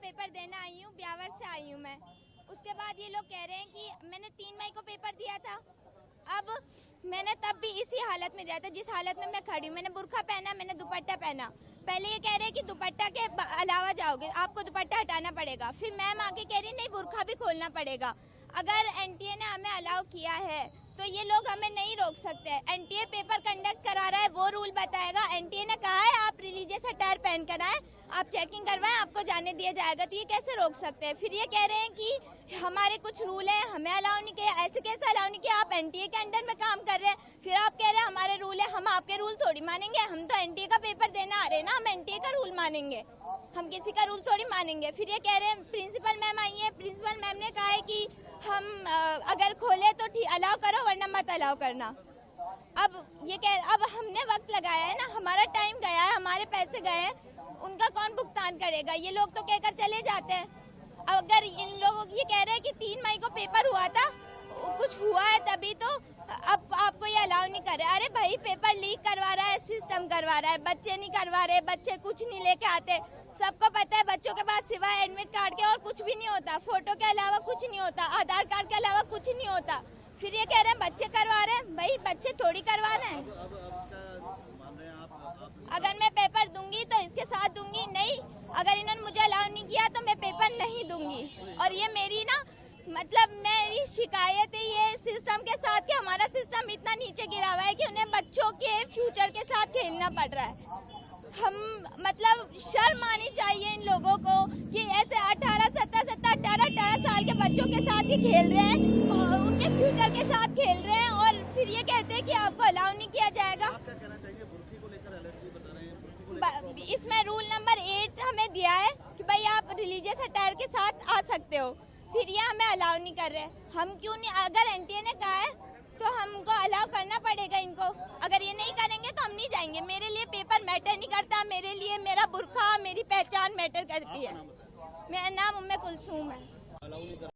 Paper देना आई हूँ, ब्यावर से आई हूँ मैं। उसके बाद ये लोग कह रहे हैं कि मैंने 3 मई को पेपर दिया था। अब मैंने तब भी इसी हालत में दिया था जिस हालत में मैं खड़ी हूँ। मैंने बुर्का पहना, मैंने दुपट्टा पहना। पहले ये कह रहे हैं कि दुपट्टा के अलावा जाओगे, आपको दुपट्टा हटाना पड़ेगा। फिर मैम आके कह रही नहीं, बुर्का भी खोलना पड़ेगा। अगर एनटीए ने हमें अलाउ किया है तो ये लोग हमें नहीं रोक सकते। एनटीए पेपर कंडक्ट करा रहा है, वो रूल बताएगा। एनटीए ने कहा है आप रिलीजियस अटायर पहन कर आए, आप चेकिंग करवाएं, आपको जाने दिया जाएगा। तो ये कैसे रोक सकते हैं? फिर ये कह रहे हैं कि हमारे कुछ रूल है, हमें अलाउ नहीं किया। ऐसे कैसे अलाउ नहीं किया? आप एनटीए के अंडर में काम कर रहे हैं, फिर आप कह रहे हैं हमारे रूल है। हम आपके रूल थोड़ी मानेंगे, हम तो एनटीए का पेपर देना आ रहे हैं ना, हम एनटीए का रूल मानेंगे, हम किसी का रूल थोड़ी मानेंगे। फिर ये कह रहे हैं, प्रिंसिपल मैम आई है, प्रिंसिपल मैम ने कहा है कि हम अगर खोले तो अलाउ करो वरना मत अलाउ करना। अब ये अब हमने वक्त लगाया है ना, हमारा टाइम गया है, हमारे पैसे गए हैं, उनका कौन भुगतान करेगा? ये लोग तो कहकर चले जाते हैं। अब अगर इन लोगों ये कह रहे हैं कि 3 मई को पेपर हुआ था, कुछ हुआ है तभी तो अब आपको ये अलाउ नहीं कर रहे। अरे भाई, पेपर लीक करवा रहा है, सिस्टम करवा रहा है, बच्चे नहीं करवा रहे, बच्चे कुछ नहीं लेके आते। सबको पता है बच्चों के पास सिवाय एडमिट कार्ड के और कुछ भी नहीं होता, फोटो के अलावा कुछ नहीं होता, आधार कार्ड के अलावा कुछ नहीं होता। फिर ये कह रहे हैं बच्चे करवा रहे हैं। भाई, बच्चे थोड़ी करवा रहे हैं। अगर मैं पेपर दूंगी तो इसके साथ दूंगी, नहीं अगर इन्होंने मुझे अलाउ नहीं किया तो मैं पेपर नहीं दूंगी। और ये मेरी ना मेरी शिकायत है ये सिस्टम के साथ कि हमारा सिस्टम इतना नीचे गिरा हुआ है कि उन्हें बच्चों के फ्यूचर के साथ खेलना पड़ रहा है। हम शर्म आनी चाहिए इन लोगों को कि ऐसे 18 साल के बच्चों के साथ ही खेल रहे हैं, उनके फ्यूचर के साथ खेल रहे हैं और फिर ये कहते हैं कि आपको अलाउ नहीं किया जाएगा। इसमें रूल नंबर 8 हमें दिया है कि भाई आप रिलीजियस अटायर के साथ आ सकते हो, फिर ये हमें अलाउ नहीं कर रहे। हम क्यों नहीं? अगर एनटीए ने कहा है तो हमको अलाउ करना पड़ेगा इनको। अगर ये नहीं करेंगे तो हम नहीं जाएंगे। मेरे लिए पेपर मैटर नहीं करता, मेरे लिए मेरा बुर्का, मेरी पहचान मैटर करती है। मेरा नाम उम्मे कुलसूम है।